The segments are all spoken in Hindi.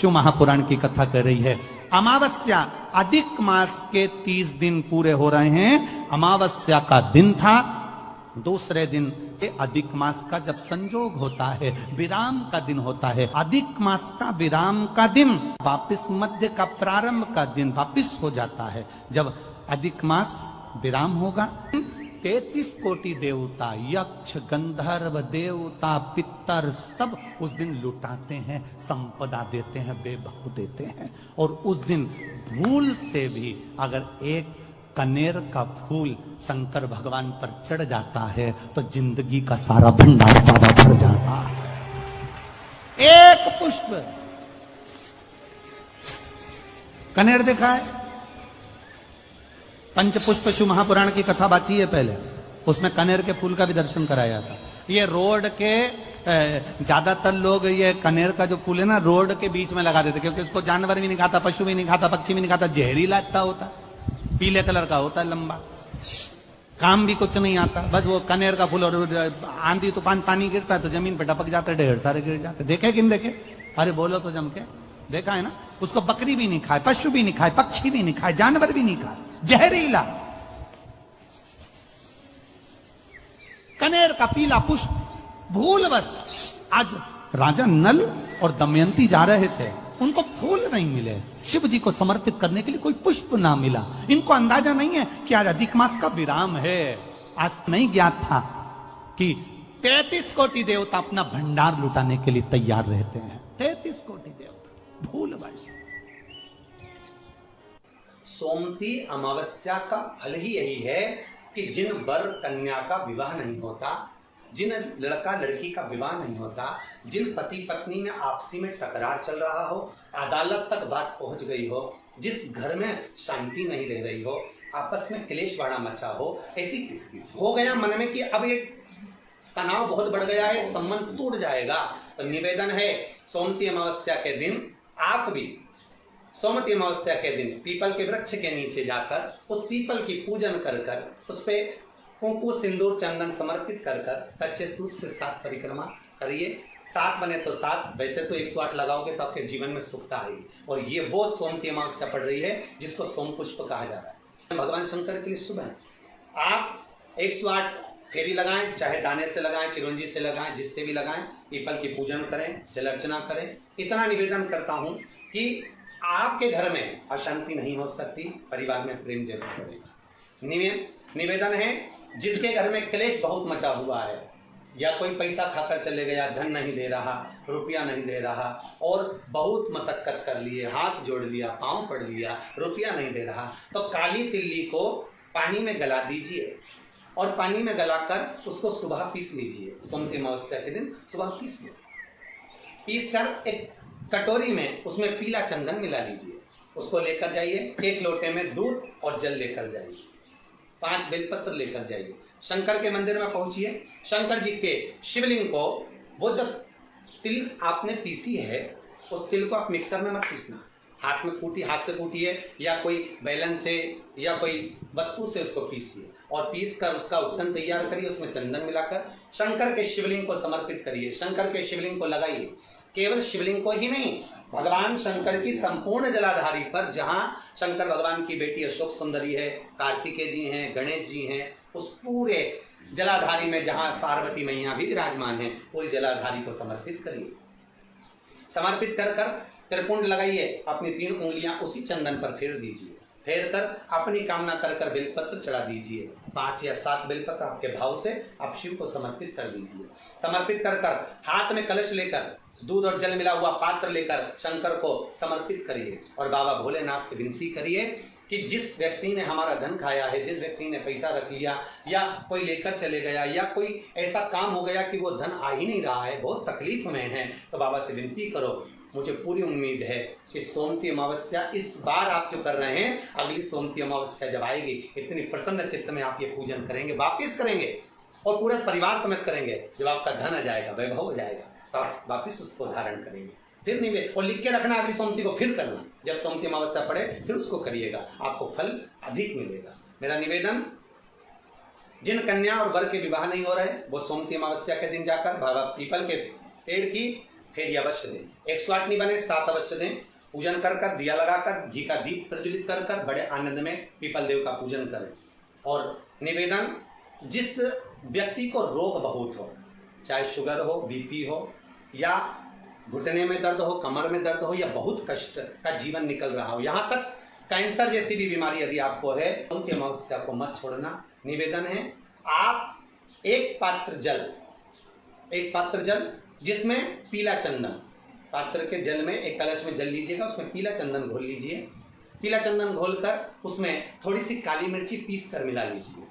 शिव महापुराण की कथा कर रही है। अमावस्या, अधिक मास के 30 दिन पूरे हो रहे हैं। अमावस्या का दिन था, दूसरे दिन अधिक मास का जब संजोग होता है, विराम का दिन होता है। अधिक मास का विराम का दिन वापिस मध्य का प्रारंभ का दिन वापिस हो जाता है। जब अधिक मास विराम होगा, 33 कोटि देवता, यक्ष, गंधर्व, देवता, पितर सब उस दिन लुटाते हैं, संपदा देते हैं, वैभव देते हैं। और उस दिन भूल से भी अगर एक कनेर का फूल शंकर भगवान पर चढ़ जाता है तो जिंदगी का सारा भंडार बाबा भर जाता है। एक पुष्प, कनेर देखा है? पंचपुष्प शिव महापुराण की कथा बाची है पहले, उसमें कनेर के फूल का भी दर्शन कराया था। ये रोड के ज्यादातर लोग ये कनेर का जो फूल है ना, रोड के बीच में लगा देते, क्योंकि उसको जानवर भी नहीं खाता, पशु भी नहीं खाता, पक्षी भी नहीं खाता, जहरीला इतना होता, पीले कलर का होता है, लंबा, काम भी कुछ नहीं आता। बस वो कनेर का फूल, और आंधी तूफान पानी गिरता है तो जमीन पर टपक जाते, ढेर सारे गिर जाते। देखे कि नहीं देखे? अरे बोलो तो जम के, देखा है ना? उसको बकरी भी नहीं खाए, पशु भी नहीं खाए, पक्षी भी नहीं खाए, जानवर भी नहीं खाए, जहरीला कनेर का पीला पुष्प। भूलवश आज राजा नल और दमयंती जा रहे थे, उनको फूल नहीं मिले, शिव जी को समर्पित करने के लिए कोई पुष्प ना मिला। इनको अंदाजा नहीं है कि आज अधिक मास का विराम है। आज नहीं ज्ञात था कि 33 कोटि देवता अपना भंडार लुटाने के लिए तैयार रहते हैं। 33 कोटि देवता, भूलवश। सोमती अमावस्या का फल ही यही है कि जिन वर कन्या का विवाह नहीं होता, जिन लड़का लड़की का विवाह नहीं होता, जिन पति पत्नी में आपसी में टकरार चल रहा हो, अदालत तक बात पहुंच गई हो, जिस घर में शांति नहीं रह रही हो, आपस में क्लेश वाड़ा मचा हो, ऐसी हो गया मन में कि अब ये तनाव बहुत बढ़ गया है, संबंध टूट जाएगा, तो निवेदन है सोमती अमावस्या के दिन आप भी सोमती अमावस्या के दिन पीपल के वृक्ष के नीचे जाकर उस पीपल की पूजन कर कर उस पे कुंकु सिंदूर चंदन समर्पित कर कर कच्चे सूत से 7 परिक्रमा करिए। 7 बने तो 7, वैसे तो 108 लगाओगे तो आपके जीवन में सुखता आएगी। और ये वो सोमती अमावस्या पड़ रही है जिसको सोम पुष्प कहा जा रहा है। भगवान शंकर के लिए सुबह आप 108 फेरी लगाएं, चाहे दाने से लगाएं, चिरंजी से लगाएं, जिससे भी लगाएं, पीपल की पूजन करें, जल अर्चना करें। इतना निवेदन करता हूं कि आपके घर में अशांति नहीं हो सकती, परिवार में प्रेम जरूर बढ़ेगा। निवेदन है जिसके घर में क्लेश बहुत मचा हुआ है, या कोई पैसा खाकर चले गया, धन नहीं दे रहा, रुपया नहीं दे रहा, और बहुत मशक्कत कर लिए, हाथ जोड़ लिया, पांव पड़ लिया, रुपया नहीं दे रहा, तो काली तिल्ली को पानी में गला दीजिए और पानी में गलाकर उसको सुबह पीस लीजिए। सोमती अमावस्या के दिन सुबह पीस कर एक कटोरी में उसमें पीला चंदन मिला लीजिए, उसको लेकर जाइए। 1 लोटे में दूध और जल लेकर जाइए, 5 बेलपत्र लेकर जाइए, शंकर के मंदिर में पहुंचिए। शंकर जी के शिवलिंग को, वो जो तिल आपने पीसी है उस तिल को आप मिक्सर में मत पीसना, हाथ से कूटिए या कोई बैलन से या कोई वस्तु से उसको पीसिए और पीस कर उसका उत्तन तैयार करिए। उसमें चंदन मिलाकर शंकर के शिवलिंग को समर्पित करिए, शंकर के शिवलिंग को लगाइए। केवल शिवलिंग को ही नहीं, भगवान शंकर की संपूर्ण जलाधारी पर, जहां शंकर भगवान की बेटी अशोक सुंदरी है, कार्तिकेय जी हैं, गणेश जी हैं, उस पूरे जलाधारी में जहां पार्वती मैया भी विराजमान है, पूरी जलाधारी को समर्पित करिए। समर्पित कर कर त्रिपुंड लगाइए, अपनी 3 उंगलियां उसी चंदन पर फेर दीजिए। फेर कर अपनी कामना कर कर बेलपत्र चढ़ा दीजिए। 5 या 7 बेलपत्र आपके भाव से आप शिव को समर्पित कर दीजिए। समर्पित कर कर हाथ में कलश लेकर, दूध और जल मिला हुआ पात्र लेकर शंकर को समर्पित करिए और बाबा भोलेनाथ से विनती करिए कि जिस व्यक्ति ने हमारा धन खाया है, जिस व्यक्ति ने पैसा रख लिया या कोई लेकर चले गया या कोई ऐसा काम हो गया कि वो धन आ ही नहीं रहा है, बहुत तकलीफ में है, तो बाबा से विनती करो। मुझे पूरी उम्मीद है कि सोमती अमावस्या इस बार आप जो कर रहे हैं, अगली सोमती अमावस्या जब आएगी, इतनी प्रसन्न चित्त में आप ये पूजन करेंगे, वापिस करेंगे और पूरे परिवार समेत करेंगे। जब आपका धन आ जाएगा, वैभव हो जाएगा, तो आप वापिस उसको धारण करेंगे। फिर नहीं, और लिख के रखना अगली सोमती को फिर करना, जब सोमती अमावस्या पड़े फिर उसको करिएगा, आपको फल अधिक मिलेगा। मेरा निवेदन, जिन कन्या और वर के विवाह नहीं हो रहे, वो सोमती अमावस्या के दिन जाकर बाबा पीपल के पेड़ की फिर ये अवश्य दें। 108 नहीं बने 7 अवश्य दें। पूजन कर कर, दिया लगाकर, घी का दीप प्रज्वलित कर कर बड़े आनंद में पीपल देव का पूजन करें। और निवेदन, जिस व्यक्ति को रोग बहुत हो, चाहे शुगर हो, बीपी हो, या घुटने में दर्द हो, कमर में दर्द हो, या बहुत कष्ट का जीवन निकल रहा हो, यहां तक कैंसर जैसी भी बीमारी यदि आपको है, उनकी अमावस्या को मत छोड़ना। निवेदन है, आप एक पात्र जल जिसमें पीला चंदन, पात्र के जल में एक कलश में जल लीजिएगा, उसमें पीला चंदन घोल लीजिए। पीला चंदन घोलकर उसमें थोड़ी सी काली मिर्ची पीस कर मिला लीजिए।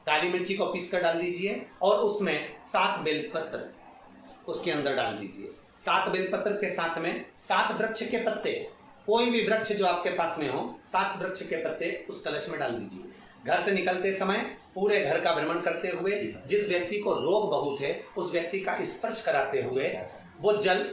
काली मिर्ची को पीस कर डाल दीजिए और उसमें 7 बेलपत्र उसके अंदर डाल दीजिए। 7 बेलपत्र के साथ में 7 वृक्ष के पत्ते, कोई भी वृक्ष जो आपके पास में हो, 7 वृक्ष के पत्ते उस कलश में डाल दीजिए। घर से निकलते समय पूरे घर का भ्रमण करते हुए, जिस व्यक्ति को रोग बहुत है उस व्यक्ति का स्पर्श कराते हुए वो जल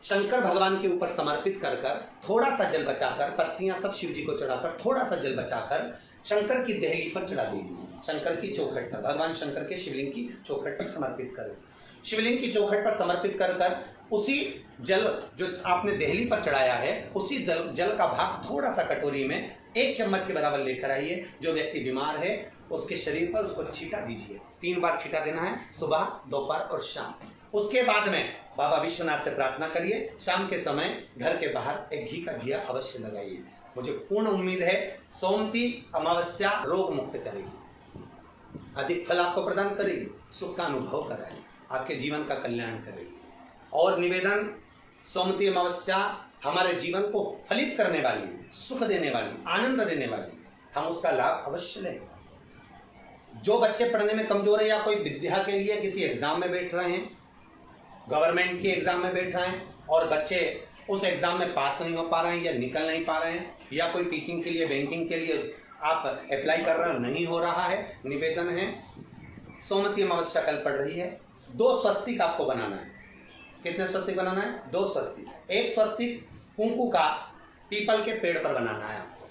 शंकर भगवान के ऊपर समर्पित कर कर, थोड़ा सा जल बचाकर, पत्तियां सब शिव जी को चढ़ाकर, थोड़ा सा जल बचाकर शंकर की देहली पर चढ़ा दीजिए। शंकर की चौखट पर, भगवान शंकर के शिवलिंग की चौखट पर समर्पित करें। शिवलिंग की चौखट पर समर्पित कर कर उसी जल जो आपने देहली पर चढ़ाया है, उसी जल का भाग थोड़ा सा कटोरी में 1 चम्मच के बराबर लेकर आइए। जो व्यक्ति बीमार है उसके शरीर पर उसको छींटा दीजिए। 3 बार छींटा देना है, सुबह, दोपहर और शाम। उसके बाद में बाबा विश्वनाथ से प्रार्थना करिए। शाम के समय घर के बाहर एक घी का दिया अवश्य लगाइए। मुझे पूर्ण उम्मीद है सोमती अमावस्या रोग मुक्त करेगी, अधिक फल आपको प्रदान करेगी, सुख का अनुभव कराएगी, आपके जीवन का कल्याण करेगी। और निवेदन, सोमती अमावस्या हमारे जीवन को फलित करने वाली, सुख देने वाली, आनंद देने वाली, हम उसका लाभ अवश्य लें। जो बच्चे पढ़ने में कमजोर है या कोई विद्या के लिए किसी एग्जाम में बैठ रहे हैं, गवर्नमेंट के एग्जाम में बैठ रहे हैं और बच्चे उस एग्जाम में पास नहीं हो पा रहे हैं या निकल नहीं पा रहे हैं, या कोई टीचिंग के लिए, बैंकिंग के लिए आप अप्लाई कर रहे हो, नहीं हो रहा है, निवेदन है, सोमती अमावस्या कल पड़ रही है, 2 स्वस्तिक आपको बनाना है। कितने स्वस्तिक बनाना है? 2 स्वस्तिक। एक स्वस्तिक कुंकू का पीपल के पेड़ पर बनाना है आपको।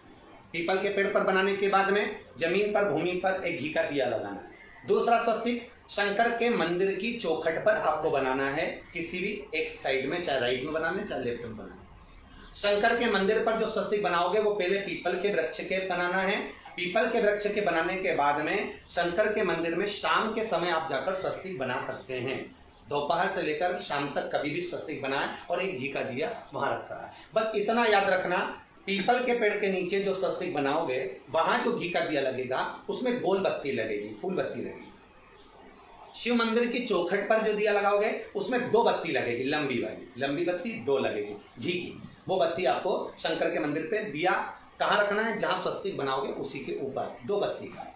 पीपल के पेड़ पर बनाने के बाद में जमीन पर, भूमि पर एक घी का दिया लगाना है। दूसरा स्वस्तिक शंकर के मंदिर की चौखट पर आपको बनाना है, किसी भी एक साइड में, चाहे राइट में बनाना है, चाहे लेफ्ट में बनाना है। शंकर के मंदिर पर जो स्वस्तिक बनाओगे वो पहले पीपल के वृक्ष के बनाना है। पीपल के वृक्ष के बनाने के बाद में शंकर के मंदिर में शाम के समय आप जाकर स्वस्तिक बना सकते हैं। दोपहर से लेकर शाम तक कभी भी स्वस्तिक बनाएं और एक घी का दिया वहां रखा है। बस इतना याद रखना, पीपल के पेड़ के नीचे जो स्वस्तिक बनाओगे वहां जो घी का दिया लगेगा उसमें गोल बत्ती लगेगी, फूल बत्ती लगेगी। शिव मंदिर की चौखट पर जो दिया लगाओगे उसमें 2 बत्ती लगेगी, लंबी वाली, लंबी बत्ती 2 लगेगी घी की। वो बत्ती आपको शंकर के मंदिर पे दिया कहां रखना है? जहां स्वस्तिक बनाओगे उसी के ऊपर 2 बत्ती का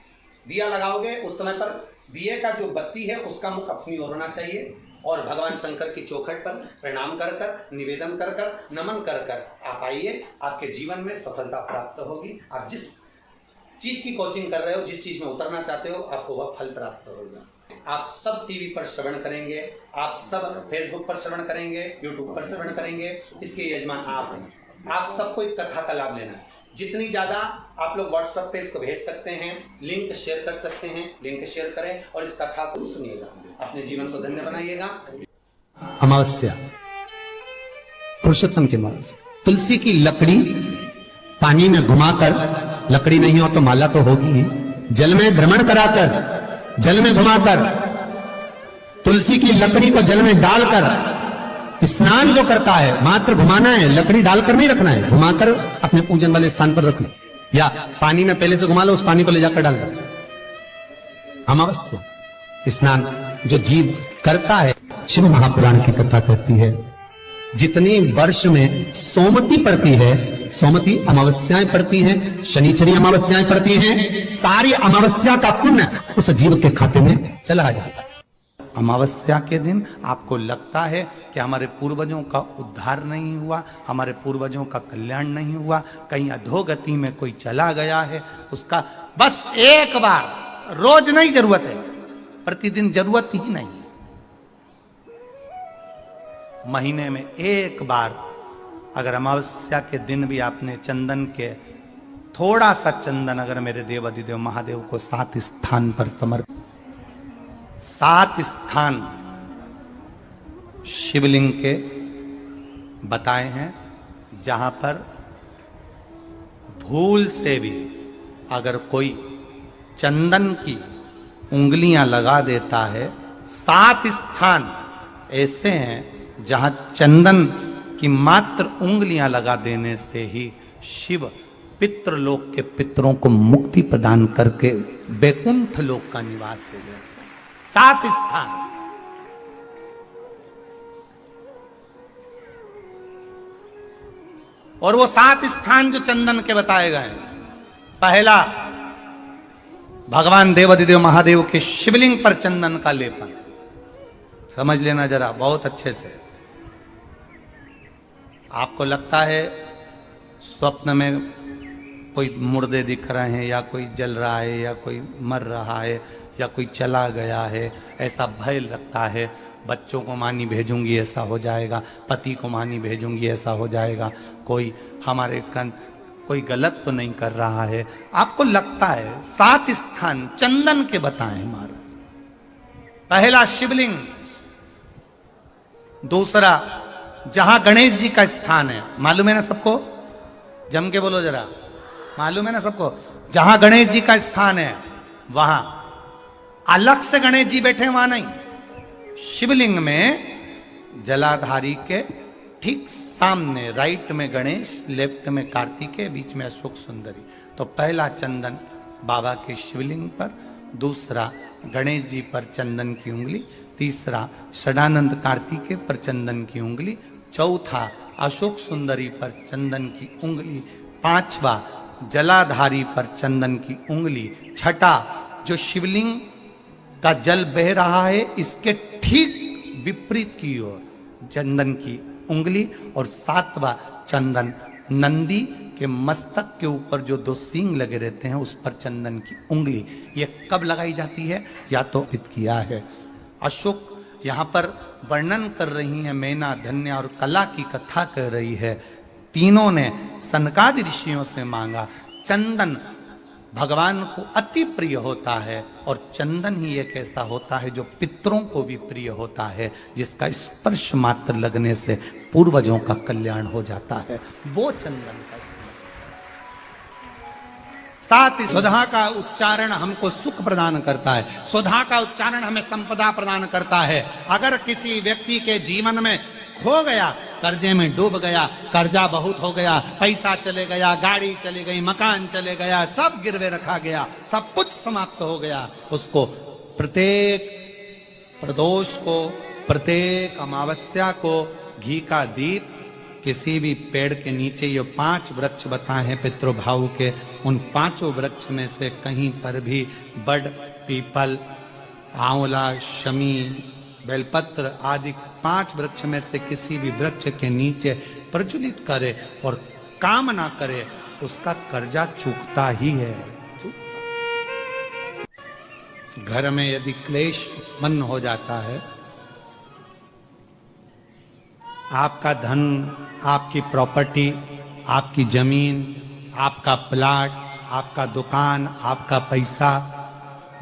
दिया लगाओगे। उस समय पर दिए का जो बत्ती है उसका मुख अपनी ओर होना चाहिए और भगवान शंकर की चौखट पर प्रणाम कर कर, निवेदन कर कर, नमन कर कर आप आइए। आपके जीवन में सफलता प्राप्त होगी। आप जिस चीज की कोचिंग कर रहे हो, जिस चीज में उतरना चाहते हो, आपको वह फल प्राप्त होगा। आप सब टीवी पर श्रवण करेंगे, आप सब फेसबुक पर श्रवण करेंगे, यूट्यूब पर श्रवण करेंगे, इसके यजमान आप हैं। आप सबको इस कथा का लाभ लेना है। जितनी ज्यादा आप लोग व्हाट्सएप पे इसको भेज सकते हैं, लिंक शेयर कर सकते हैं, लिंक शेयर करें और इस कथा को सुनिएगा, अपने जीवन को धन्य बनाइएगा। अमावस्या, पुरुषोत्तम की अमावस्या। तुलसी की लकड़ी पानी में घुमाकर, लकड़ी नहीं हो तो माला तो होगी ही, जल में भ्रमण कराकर, जल में घुमाकर, तुलसी की लकड़ी को जल में डालकर स्नान जो करता है, मात्र घुमाना है, लकड़ी डालकर नहीं रखना है, घुमाकर अपने पूजन वाले स्थान पर रखना, या पानी में पहले से घुमा लो, उस पानी को ले जाकर डाल दो। अमावस्या स्नान जो जीव करता है, शिव महापुराण की कथा कहती है, जितनी वर्ष में सोमती पड़ती है, सोमती अमावस्याएं पड़ती हैं, शनिचरी अमावस्याएं पड़ती हैं, सारी अमावस्या का पुण्य उस जीव के खाते में चला जाता है। अमावस्या के दिन आपको लगता है कि हमारे पूर्वजों का उद्धार नहीं हुआ, हमारे पूर्वजों का कल्याण नहीं हुआ, कहीं अधोगति में कोई चला गया है, उसका बस एक बार, रोज नहीं जरूरत है, प्रतिदिन जरूरत ही नहीं, महीने में एक बार अगर अमावस्या के दिन भी आपने चंदन के थोड़ा सा चंदन अगर मेरे देव अधिदेव महादेव को 7 स्थान पर समर्पित, 7 स्थान शिवलिंग के बताए हैं जहां पर भूल से भी अगर कोई चंदन की उंगलियां लगा देता है, 7 स्थान ऐसे हैं जहां चंदन की मात्र उंगलियां लगा देने से ही शिव पितृलोक के पितरों को मुक्ति प्रदान करके बैकुंठ लोक का निवास दे देते हैं। 7 स्थान। और वो 7 स्थान जो चंदन के बताए गए हैं, पहला भगवान देवाधिदेव महादेव के शिवलिंग पर चंदन का लेपन। समझ लेना जरा बहुत अच्छे से। आपको लगता है स्वप्न में कोई मुर्दे दिख रहे हैं, या कोई जल रहा है, या कोई मर रहा है, या कोई चला गया है, ऐसा भय लगता है। बच्चों को मानी भेजूंगी ऐसा हो जाएगा, पति को मानी भेजूंगी ऐसा हो जाएगा, कोई हमारे कोई गलत तो नहीं कर रहा है, आपको लगता है। 7 स्थान चंदन के बताएं महाराज। पहला शिवलिंग, दूसरा जहां गणेश जी का स्थान है, मालूम है ना सबको? जम के बोलो जरा, मालूम है ना सबको? जहां गणेश जी का स्थान है वहां अलग से गणेश जी बैठे, वहां नहीं। शिवलिंग में जलाधारी के ठीक सामने राइट में गणेश, लेफ्ट में कार्तिकेय, बीच में अशोक सुंदरी। तो पहला चंदन बाबा के शिवलिंग पर, दूसरा गणेश जी पर चंदन की उंगली, तीसरा षडानंद कार्तिकेय पर चंदन की उंगली, चौथा अशोक सुंदरी पर चंदन की उंगली, पांचवा जलाधारी पर चंदन की उंगली, छठा जो शिवलिंग का जल बह रहा है इसके ठीक विपरीत की ओर चंदन की उंगली, और 7वां चंदन नंदी के मस्तक के ऊपर जो 2 सींग लगे रहते हैं उस पर चंदन की उंगली। ये कब लगाई जाती है? या तो हित किया है। अशोक यहाँ पर वर्णन कर रही है, मैना, धन्य और कला की कथा कर रही है। तीनों ने सनकादि ऋषियों से मांगा। चंदन भगवान को अति प्रिय होता है, और चंदन ही एक ऐसा होता है जो पितरों को भी प्रिय होता है, जिसका स्पर्श मात्र लगने से पूर्वजों का कल्याण हो जाता है। वो चंदन का साथ ही सुधा का उच्चारण हमको सुख प्रदान करता है, सुधा का उच्चारण हमें संपदा प्रदान करता है। अगर किसी व्यक्ति के जीवन में खो गया, कर्जे में डूब गया, कर्जा बहुत हो गया, पैसा चले गया, गाड़ी चली गई, मकान चले गया, सब गिरवे रखा गया, सब कुछ समाप्त हो गया, उसको प्रत्येक प्रदोष को, प्रत्येक अमावस्या को घी का दीप किसी भी पेड़ के नीचे, ये 5 वृक्ष बताए हैं पितृभाव के, उन 5 वृक्ष में से कहीं पर भी बड़, पीपल, आंवला, शमी, बेलपत्र आदि 5 वृक्ष में से किसी भी वृक्ष के नीचे प्रज्वलित करे और कामना करे, उसका कर्जा चूकता ही है। घर में यदि क्लेश उत्पन्न हो जाता है, आपका धन, आपकी प्रॉपर्टी, आपकी जमीन, आपका प्लाट, आपका दुकान, आपका पैसा,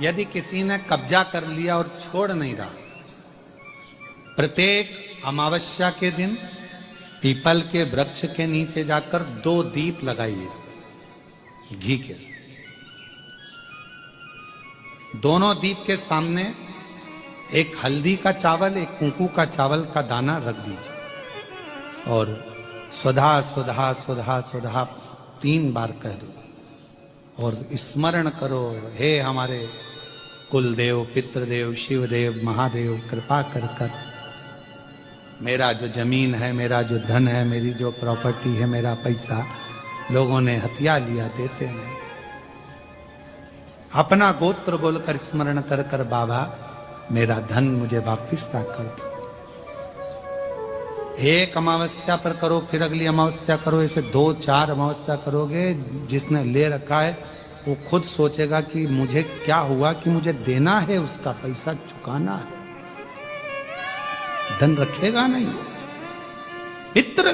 यदि किसी ने कब्जा कर लिया और छोड़ नहीं रहा, प्रत्येक अमावस्या के दिन पीपल के वृक्ष के नीचे जाकर 2 दीप लगाइए घी के। दोनों दीप के सामने एक हल्दी का चावल, एक कुंकू का चावल का दाना रख दीजिए, और सुधा सुधा सुधा सुधा 3 बार कह दो, और स्मरण करो, हे हमारे कुलदेव, पितृदेव, शिवदेव, महादेव, कृपा कर कर मेरा जो जमीन है, मेरा जो धन है, मेरी जो प्रॉपर्टी है, मेरा पैसा लोगों ने हथिया लिया, देते नहीं। अपना गोत्र बोलकर स्मरण कर कर, बाबा मेरा धन मुझे वापिस ला कर दो। एक अमावस्या पर करो, फिर अगली अमावस्या करो, ऐसे 2-4 अमावस्या करोगे, जिसने ले रखा है वो खुद सोचेगा कि मुझे क्या हुआ, कि मुझे देना है, उसका पैसा चुकाना है, धन रखेगा नहीं। पितृ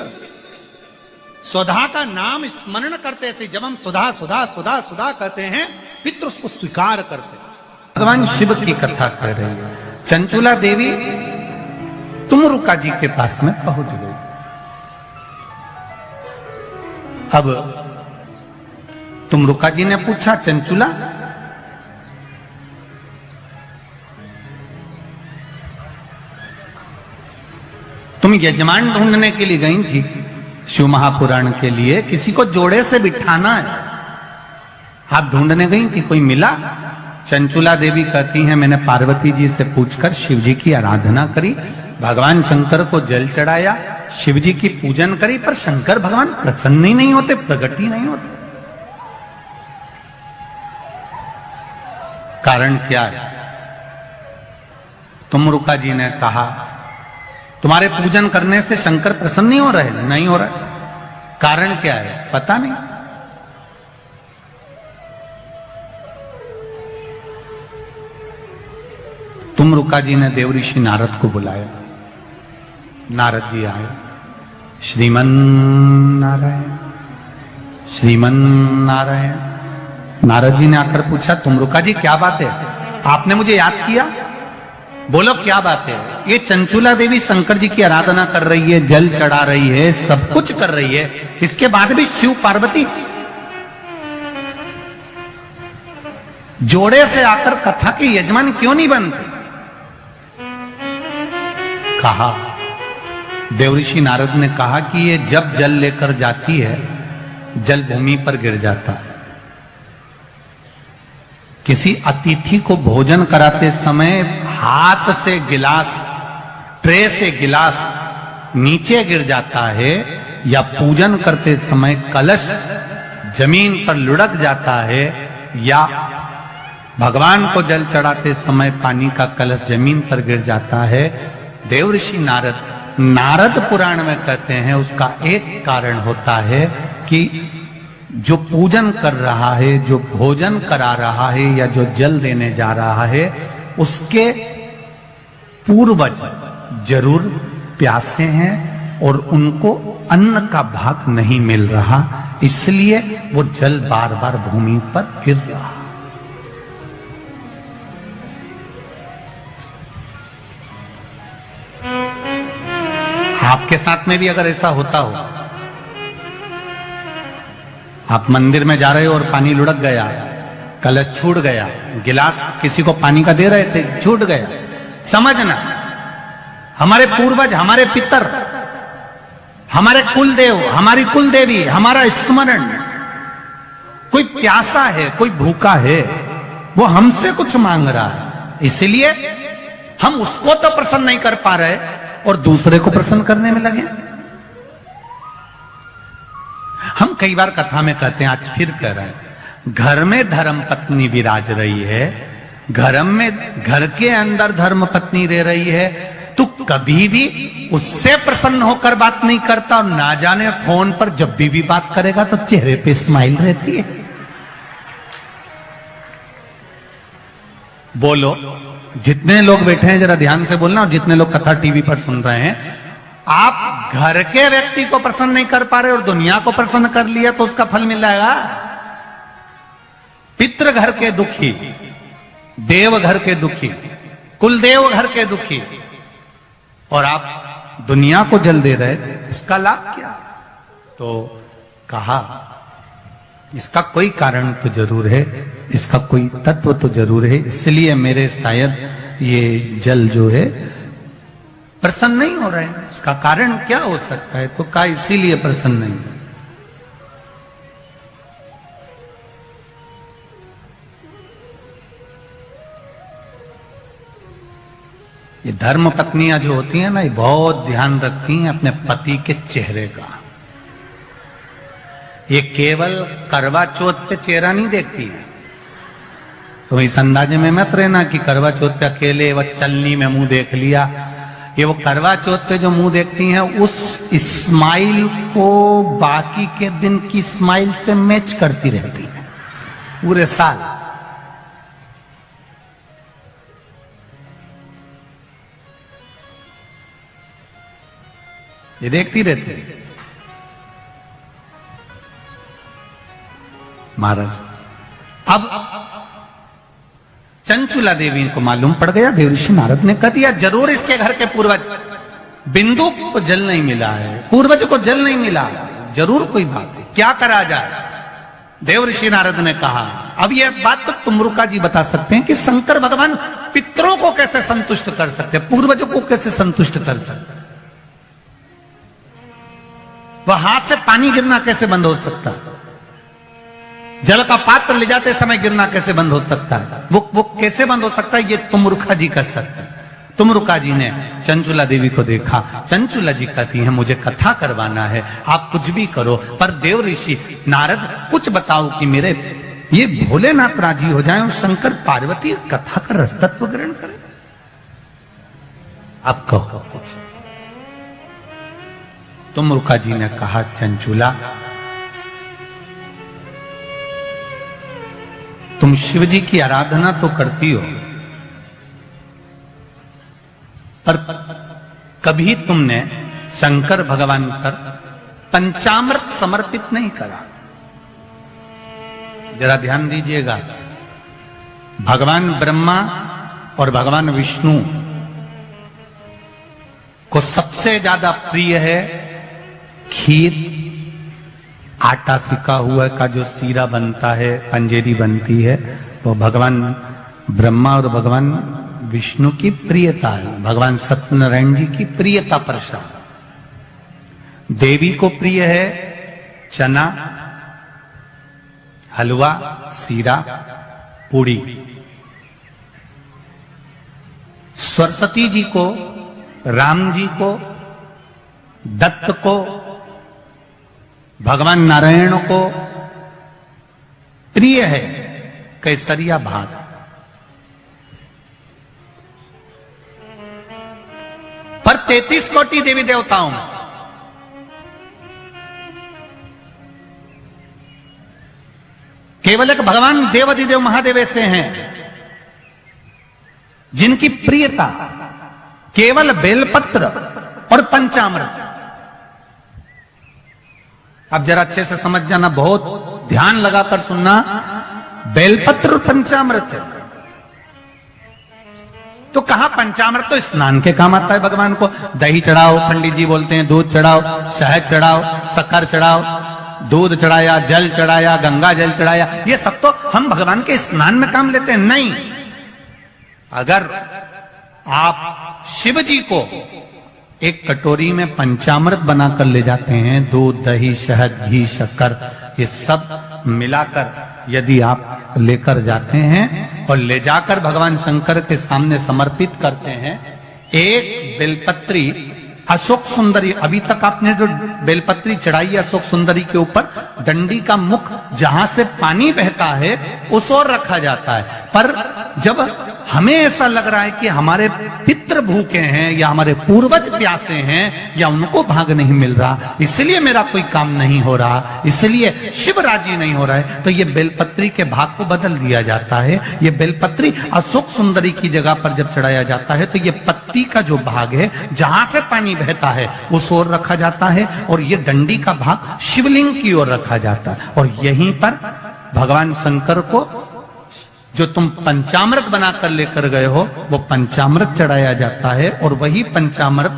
सुधा का नाम स्मरण करते से, जब हम सुधा सुधा सुधा सुधा कहते हैं, पितृ उसको स्वीकार करते हैं। भगवान शिव की कथा कर रही है। चंचुला देवी तुमरुका जी के पास में पहुंच गई। अब तुमरुका जी ने पूछा, चंचुला तुम यजमान ढूंढने के लिए गई थी शिव महापुराण के लिए, किसी को जोड़े से बिठाना है, आप ढूंढने गई थी, कोई मिला? चंचुला देवी कहती हैं मैंने पार्वती जी से पूछकर शिव जी की आराधना करी, भगवान शंकर को जल चढ़ाया, शिव जी की पूजन करी, पर शंकर भगवान प्रसन्न ही नहीं होते, प्रकट ही नहीं होते। कारण क्या है? तुमरुका जी ने कहा तुम्हारे पूजन करने से शंकर प्रसन्न नहीं हो रहे? नहीं हो रहा। कारण क्या है? पता नहीं। तुमरुका जी ने देव ऋषि नारद को बुलाया, नारद जी आए, श्रीमन नारायण श्रीमन नारायण। नारद जी ने आकर पूछा, तुमरुका जी क्या बात है, आपने मुझे याद किया, बोलो क्या बात है? ये चंचुला देवी शंकर जी की आराधना कर रही है, जल चढ़ा रही है, सब कुछ कर रही है, इसके बाद भी शिव पार्वती जोड़े से आकर कथा के यजमान क्यों नहीं बनते? कहा, देवऋषि नारद ने कहा कि ये जब जल लेकर जाती है, जल भूमि पर गिर जाता है। किसी अतिथि को भोजन कराते समय हाथ से गिलास, ट्रे से गिलास नीचे गिर जाता है, या पूजन करते समय कलश जमीन पर लुढ़क जाता है, या भगवान को जल चढ़ाते समय पानी का कलश जमीन पर गिर जाता है, देवऋषि नारद पुराण में कहते हैं उसका एक कारण होता है कि जो पूजन कर रहा है, जो भोजन करा रहा है, या जो जल देने जा रहा है, उसके पूर्वज जरूर प्यासे हैं और उनको अन्न का भाग नहीं मिल रहा, इसलिए वो जल बार बार भूमि पर गिर रहा। आपके साथ में भी अगर ऐसा होता हो, आप मंदिर में जा रहे हो और पानी लुढ़क गया, कलश छूट गया, गिलास किसी को पानी का दे रहे थे, छूट गया, समझना हमारे पूर्वज, हमारे पितर, हमारे कुलदेव, हमारी कुलदेवी, हमारा स्मरण, कोई प्यासा है, कोई भूखा है, वो हमसे कुछ मांग रहा है, इसलिए हम उसको तो प्रसन्न नहीं कर पा रहे और दूसरे को प्रसन्न करने में लगे। हम कई बार कथा में कहते हैं, आज फिर कह रहे हैं, घर में धर्म पत्नी विराज रही है, घर के अंदर धर्म पत्नी रह रही है, तू कभी भी उससे प्रसन्न होकर बात नहीं करता, और ना जाने फोन पर जब भी बात करेगा तो चेहरे पे स्माइल रहती है। बोलो, जितने लोग बैठे हैं जरा ध्यान से बोलना, और जितने लोग कथा टीवी पर सुन रहे हैं, आप घर के व्यक्ति को प्रसन्न नहीं कर पा रहे और दुनिया को प्रसन्न कर लिया तो उसका फल मिल जाएगा। पितृ घर के दुखी, देव घर के दुखी, कुलदेव घर के दुखी, और आप दुनिया को जल दे रहे, उसका लाभ क्या? तो कहा इसका कोई कारण तो जरूर है, इसका कोई तत्व तो जरूर है, इसलिए मेरे शायद ये जल जो है प्रसन्न नहीं हो रहे हैं। इसका कारण क्या हो सकता है? तो कहा इसीलिए प्रसन्न नहीं। ये धर्म पत्नियां जो होती हैं ना, ये बहुत ध्यान रखती हैं अपने पति के चेहरे का। ये केवल करवा चौथ पे चेहरा नहीं देखती है, तो इस अंदाजे में मत रहना कि करवा चौथ पे अकेले वह चलनी में मुंह देख लिया। ये वो करवा चौथ पे जो मुंह देखती हैं, उस स्माइल को बाकी के दिन की स्माइल से मैच करती रहती है पूरे साल। ये देखती रहती है। महाराज, अब चंचुला देवी को मालूम पड़ गया, देवऋषि नारद ने कह दिया जरूर इसके घर के पूर्वज, बिंदु को जल नहीं मिला है, पूर्वज को जल नहीं मिला, जरूर कोई बात है। क्या करा जाए? देव ऋषि नारद ने कहा, अब यह बात तो तुमरुका जी बता सकते हैं कि शंकर भगवान पितरों को कैसे संतुष्ट कर सकते, पूर्वजों को कैसे संतुष्ट कर सकते? वह हाथ से पानी गिरना कैसे बंद हो सकता है? जल का पात्र ले जाते समय गिरना कैसे बंद हो सकता है? वो कैसे बंद हो सकता है? ये तुमरुका जी कर सकते हैं। तुमरुका जी ने चंचुला देवी को देखा। चंचुला जी कहती हैं, मुझे कथा करवाना है, आप कुछ भी करो, पर देव ऋषि नारद कुछ बताओ कि मेरे ये भोलेनाथ राजी हो जाएं और शंकर पार्वती कथा का रसतत्व ग्रहण करें। आप कहो कुछ। तुमरुका जी ने कहा, चंचुला, तुम शिव जी की आराधना तो करती हो, पर कभी तुमने शंकर भगवान पर पंचामृत समर्पित नहीं करा। जरा ध्यान दीजिएगा, भगवान ब्रह्मा और भगवान विष्णु को सबसे ज्यादा प्रिय है खीर, आटा सिका हुआ का जो सीरा बनता है, पंजेरी बनती है, वो भगवान ब्रह्मा और भगवान विष्णु की प्रियता है। भगवान सत्यनारायण जी की प्रियता प्रसाद। देवी को प्रिय है चना, हलवा, सीरा, पूड़ी। सरस्वती जी को, राम जी को, दत्त को, भगवान नारायण को प्रिय है केसरिया भात। पर 33 कोटि देवी देवताओं में केवल एक भगवान देवाधिदेव महादेव ऐसे हैं जिनकी प्रियता केवल बेलपत्र और पंचामृत। अब जरा अच्छे से समझ जाना, बहुत ध्यान लगाकर सुनना, बेलपत्र और पंचामृत है। तो कहां पंचामृत? तो स्नान के काम आता है भगवान को। दही चढ़ाओ, पंडित जी बोलते हैं, दूध चढ़ाओ, शहद चढ़ाओ, शक्कर चढ़ाओ, दूध चढ़ाया, जल चढ़ाया, गंगा जल चढ़ाया, ये सब तो हम भगवान के स्नान में काम लेते हैं। नहीं, अगर आप शिव जी को एक कटोरी में पंचामृत बनाकर ले जाते हैं, दूध, दही, शहद, घी, शक्कर, ये सब मिलाकर यदि आप लेकर जाते हैं और ले जाकर भगवान शंकर के सामने समर्पित करते हैं, एक बेलपत्री अशोक सुंदरी, अभी तक आपने जो बेलपत्री चढ़ाई है अशोक सुंदरी के ऊपर, डंडी का मुख जहां से पानी बहता है उस ओर रखा जाता है। पर जब हमें ऐसा लग रहा है कि हमारे पितृ भूखे हैं या हमारे पूर्वज प्यासे हैं या उनको भाग नहीं मिल रहा, इसलिए मेरा कोई काम नहीं हो रहा, इसलिए शिव राजी नहीं हो रहा है, तो ये बेलपत्री के भाग को बदल दिया जाता है। ये बेलपत्री अशोक सुंदरी की जगह पर जब चढ़ाया जाता है तो ये पत्ती का जो भाग है जहां से पानी बहता है उस ओर रखा जाता है और ये डंडी का भाग शिवलिंग की ओर रखा जाता है। और यहीं पर भगवान शंकर को जो तुम पंचामृत बनाकर लेकर गए हो वो पंचामृत चढ़ाया जाता है और वही पंचामृत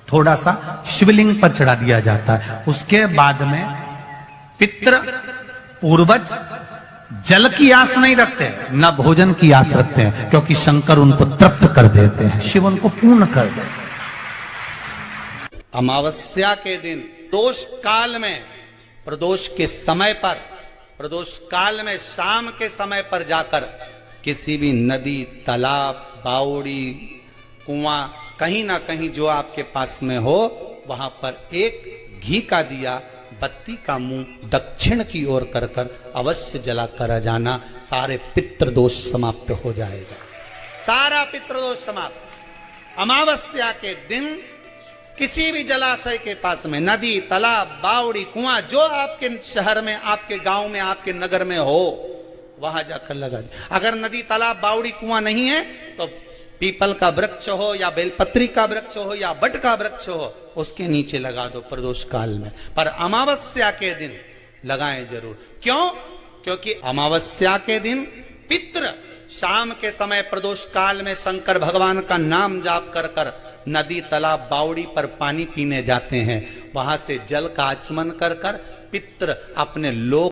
थोड़ा सा शिवलिंग पर चढ़ा दिया जाता है। उसके बाद में पितृ पूर्वज जल की आस नहीं रखते, न भोजन की आस रखते हैं, क्योंकि शंकर उनको तृप्त कर देते हैं, शिव उनको पूर्ण कर देते हैं। अमावस्या के दिन दोष काल में, प्रदोष के समय पर, प्रदोष काल में शाम के समय पर जाकर किसी भी नदी, तालाब, बावड़ी, कुआं, कहीं ना कहीं जो आपके पास में हो, वहां पर एक घी का दिया, बत्ती का मुंह दक्षिण की ओर कर कर अवश्य जला कर जाना। सारे पितृदोष समाप्त हो जाएगा, सारा पितृदोष समाप्त। अमावस्या के दिन किसी भी जलाशय के पास में, नदी, तालाब, बावड़ी, कुआं, जो आपके शहर में, आपके गांव में, आपके नगर में हो, वहां जाकर लगा दे। अगर नदी, तालाब, बावड़ी, कुआं नहीं है तो पीपल का वृक्ष हो या बेलपत्री का वृक्ष हो या बट का वृक्ष हो, उसके नीचे लगा दो प्रदोष काल में। पर अमावस्या के दिन लगाएं जरूर। क्यों? क्योंकि अमावस्या के दिन पितृ शाम के समय प्रदोष काल में शंकर भगवान का नाम जाप कर कर नदी, तालाब, बावड़ी पर पानी पीने जाते हैं। वहां से जल का आचमन कर कर पितृ अपने लोक